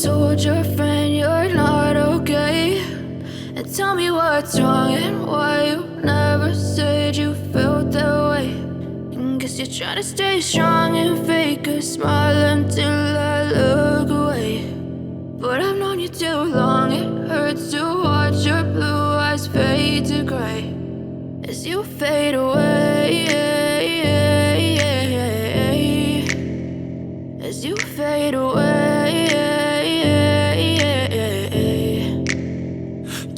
told your friend you're not okay. And tell me what's wrong and why you never said you felt that way. And guess you're trying to stay strong and fake a smile until I look away. But I've known you too long, it hurts to watch your blue eyes fade to gray as you fade away, as you fade away.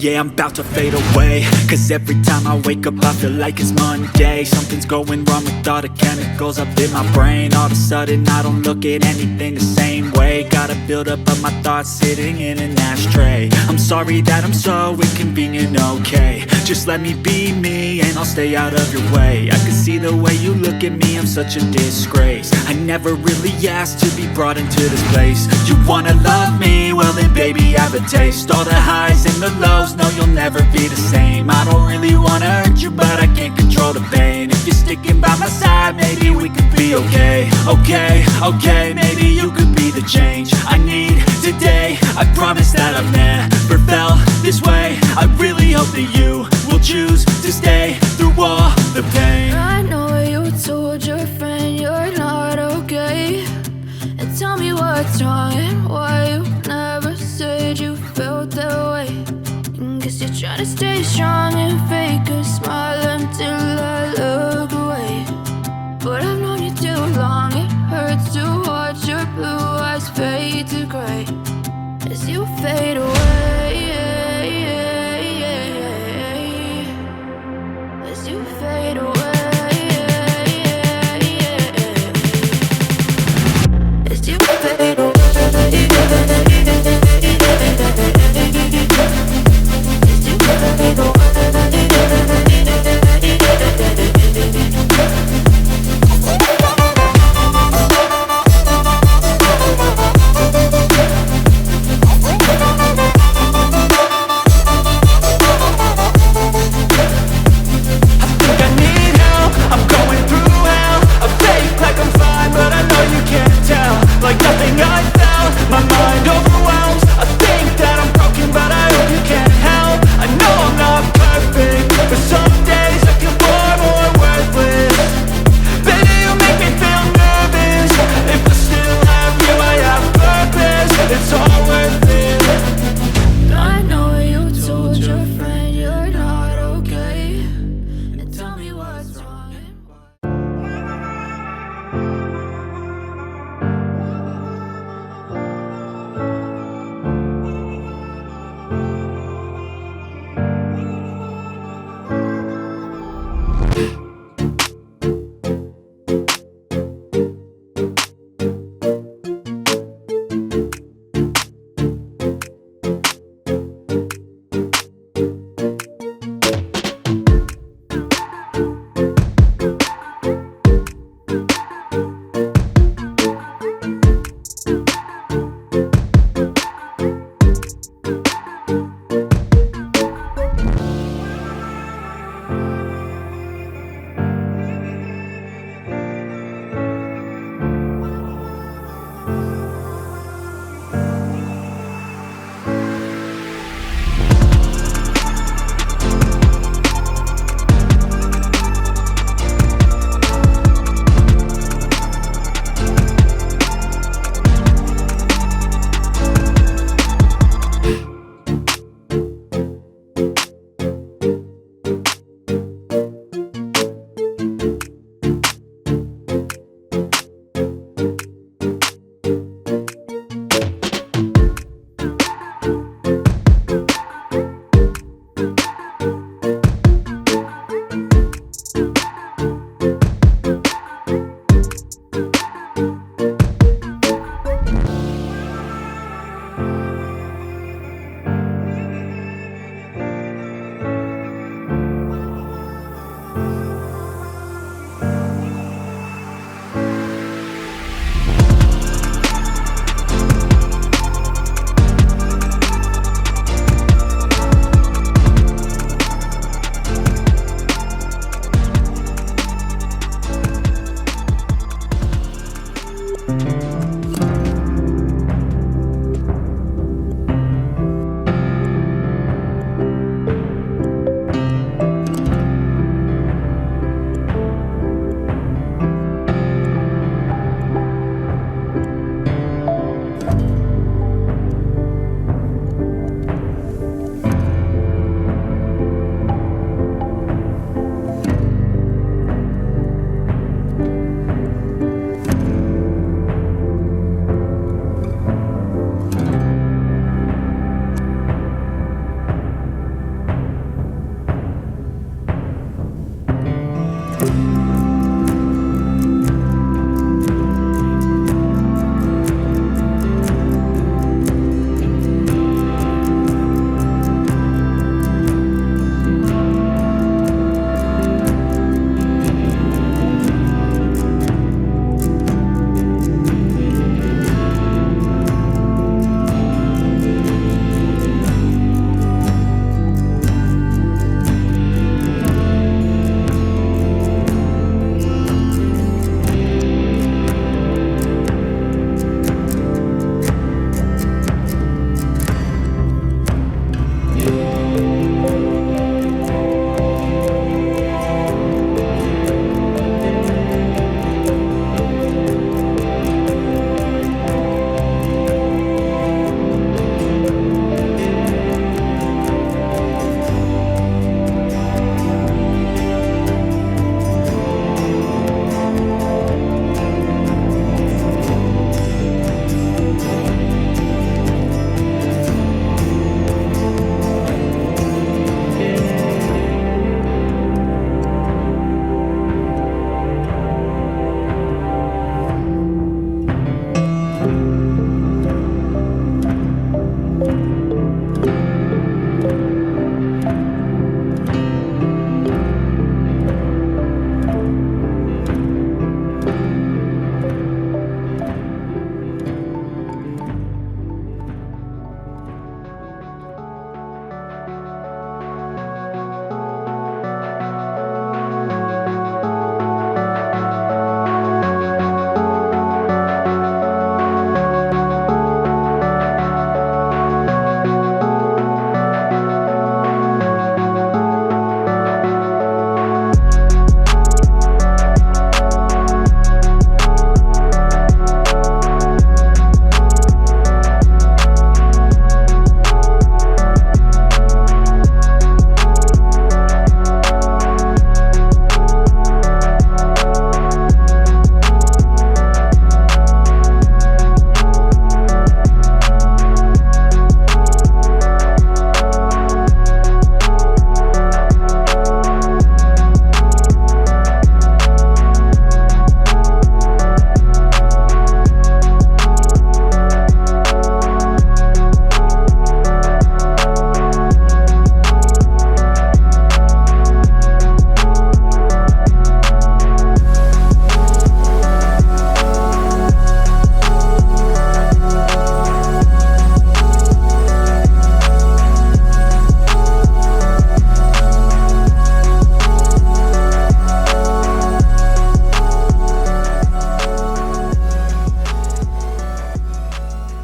Yeah, I'm about to fade away, cause every time I wake up I feel like it's Monday. Something's going wrong with all the chemicals up in my brain. All of a sudden I don't look at anything the same way. Got a build up of my thoughts sitting in an ashtray. I'm sorry that I'm so inconvenient, okay. Just let me be me and I'll stay out of your way. I can see the way you look at me, I'm such a disgrace. I never really asked to be brought into this place. You wanna love me? Well then baby have a taste. All the highs and the lows, no you'll never be the same. I don't really wanna hurt you but I can't control the pain. If you're sticking by my side maybe we could be okay. Okay, maybe you could be the change I need today. I promise that I've never felt this way. I really hope that you will choose to stay through all the pain. I know you told your friend you're not okay. And tell me what's wrong and why you never said you felt that way. And guess you're trying to stay strong and fake a smile until I look away. But I've known you too long, it hurts to watch your blue eyes fade to gray as you fade away, as you fade away, as you fade away.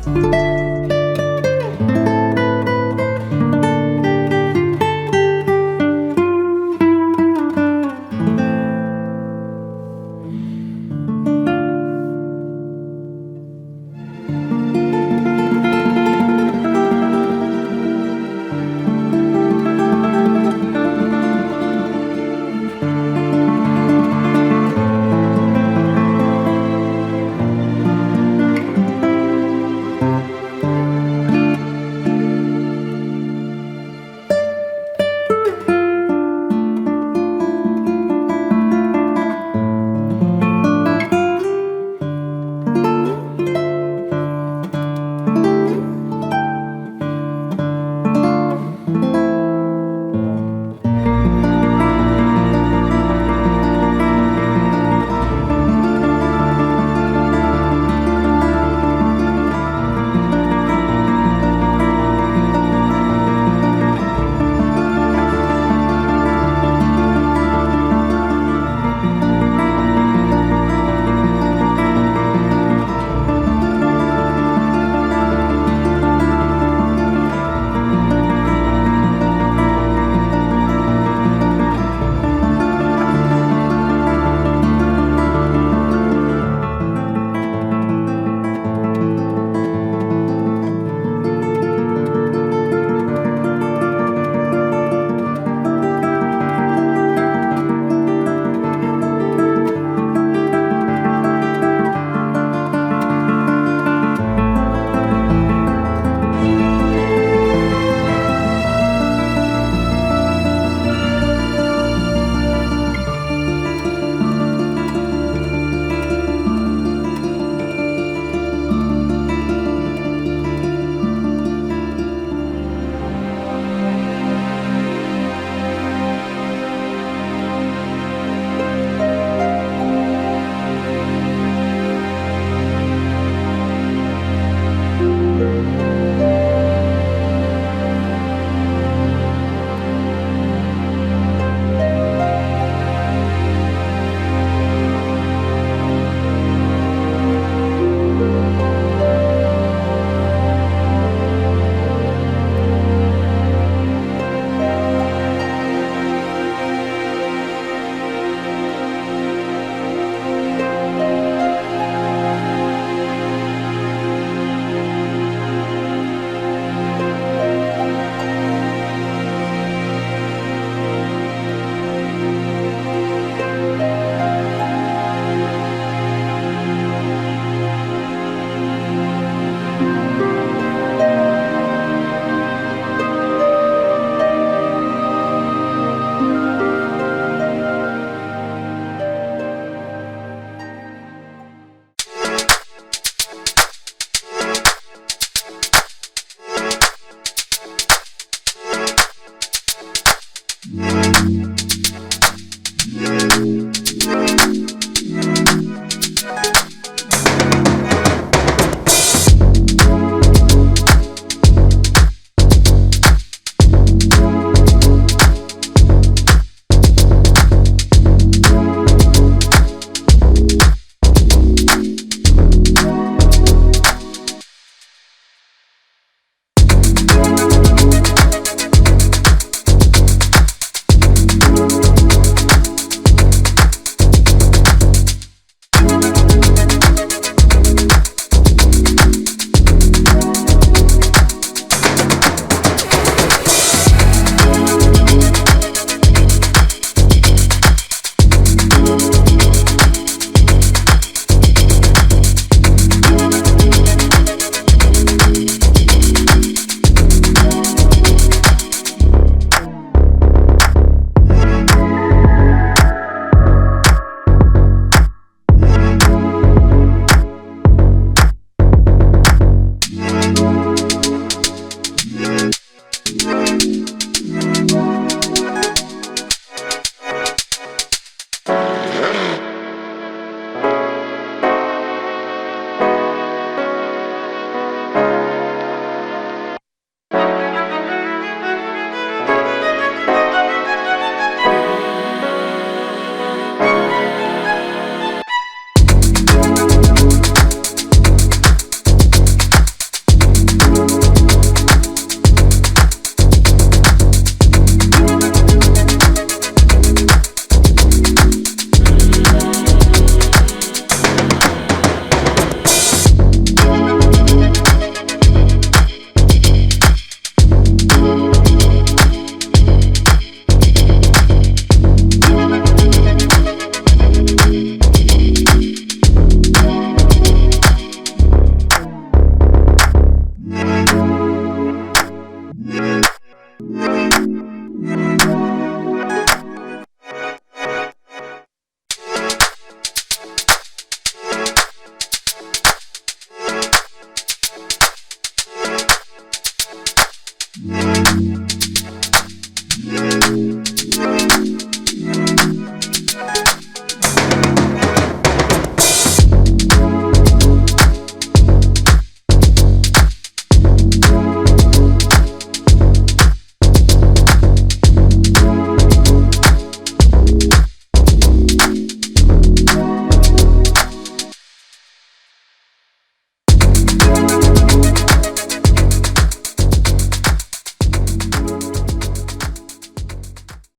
you.